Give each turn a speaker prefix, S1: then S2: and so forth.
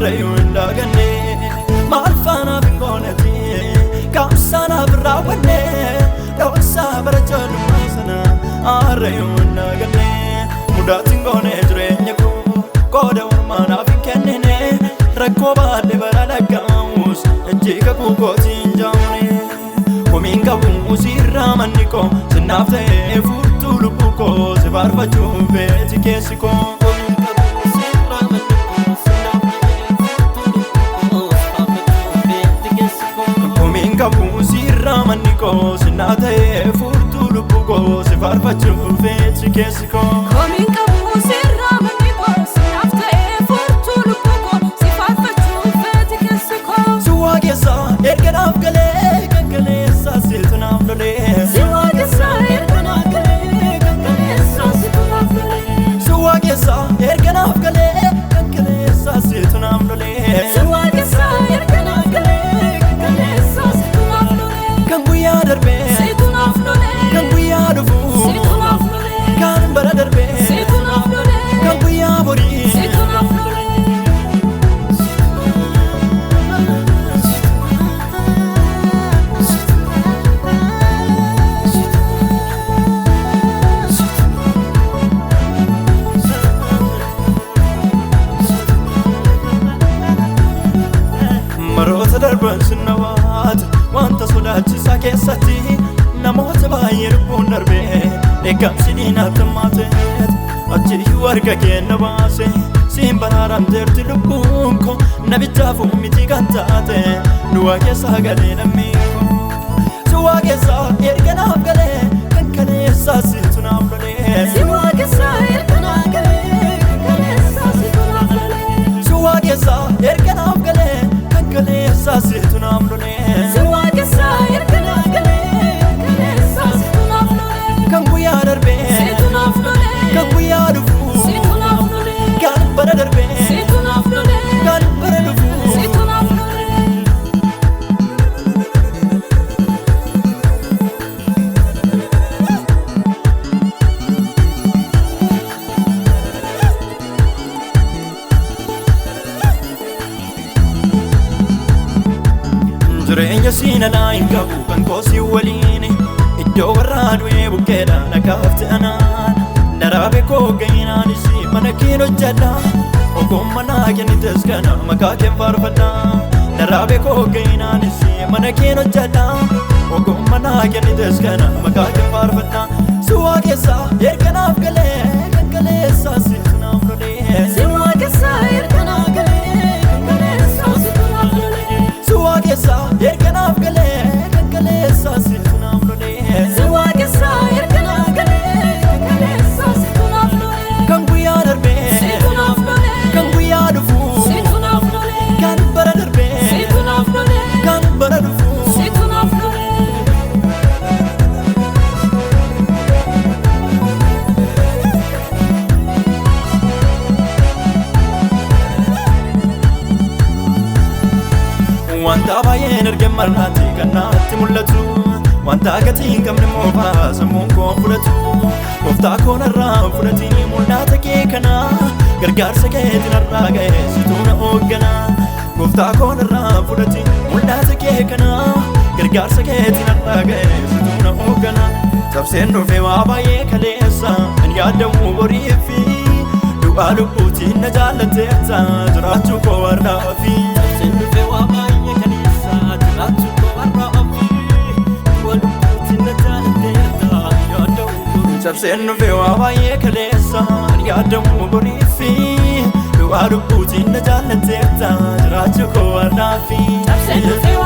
S1: arrayu indagane malfana bingonati kamsana brawne dawsa barajanu masana arrayu indagane mudatin gone jirenya ko koda warmana finkenne rakoba le baralagamus ejika ku gotin jamne kominga musira maniko sinafte furtu lubuko se barfaju veti kesiko kominga musira maniko sinafte furtu lubuko se barfaju veti kesiko
S2: kominga musira maniko sinafte furtu lubuko se barfaju veti kesiko
S1: suwagesa erganaf gale kankale sasiltunam lole
S2: suwagesa erganaf gale kankale sasiltunam lole
S1: suwagesa erganaf gale kankale sasiltunam lole
S2: suwagesa erganaf gale kankale sasiltunam lole
S1: kanguya darbe
S2: situnam lole
S1: kanguya dufu
S2: situnam lole
S1: kan bara darbe
S2: situnam lole
S1: kanguya bori
S2: situnam lole
S1: marota darban sinawat wanta sodachisa keessatti namoota baay'ee lubbuun darbe eegamsiin attamaateet achi warga kenna baase siin baraaramteerti lubbuun ko nabichaaf miti kan taate du'a keessa galee nammiiko suwaa keessa erganaaf galee kan kaleessaa siltu naaf lolee
S2: suwagesa erganaf gale kankale sasiltunam lole
S1: suwaa keessa erganaaf galee kan kaleessaa siltu naaf lolee
S2: suwagesa erganaf gale kankale sasiltunam lole
S1: kan guyyaa darbe
S2: situnam lole
S1: kan guyyaa dhufu
S2: situnam lole
S1: kan bara darbe
S2: situnam lole
S1: kan bara dhufu
S2: situnam lole
S1: jireenya siinanaa hin qabu kan koosii waliin iddoo warraa du'ee bukkeedha nagaafte anaan daraabe koo gayinaanis mana keen hojjedha ogummanaa kennites kana maqaa keen faarfadha daraabe koo gayinaanis mana keen hojjedha ogummanaa kennites kana maqaa keen faarfadha suwaa keessa erganaaf galee kan kaleessaa siltunaaf lolee
S2: suwagesa erganaf gale kankale sasiltunam lole
S1: suwaa keessa erganaaf galee kan kaleessaa siltunaaf lolee
S2: suwagesa erganaf gale kankale sasiltunam lole
S1: kan guyyaa darbe
S2: situnam lole
S1: kan guyyaa dhufu
S2: situnam lole
S1: kan bara darbe
S2: situnam lole
S1: kan bara dhufu
S2: situnam lole wanta baay'een ergen marnaati kan naatti mul'atu wanta gatii hin qabne moofaa sammuun koo fudhatu gooftaa koonarraa fudhatiin mul'ata kee kana gargaarsa keetiin har'aa ga'e situu na hooggana gooftaa koonarraa fudhatiin mul'ata kee kana gargaarsa keetiin har'aa ga'e situu na hooggana cabseen dhufee waa baay'ee kaleessa hin yaadamu borii fi du'aa lubbuutiin na jaallatteetta jiraachuu koo warraa ofii cabseen dhufee waa baay'ee kaleessa jiraachuu koo warraa ofii du'aa lubbuutiin na jaallatteetta yaadamu cabseen dhufee waa baay'ee kaleessa hin yaadamu borii fi du'aa lubbuutiin na jaallatteetta jiraachuu koo warraa ofii cabseen dhufee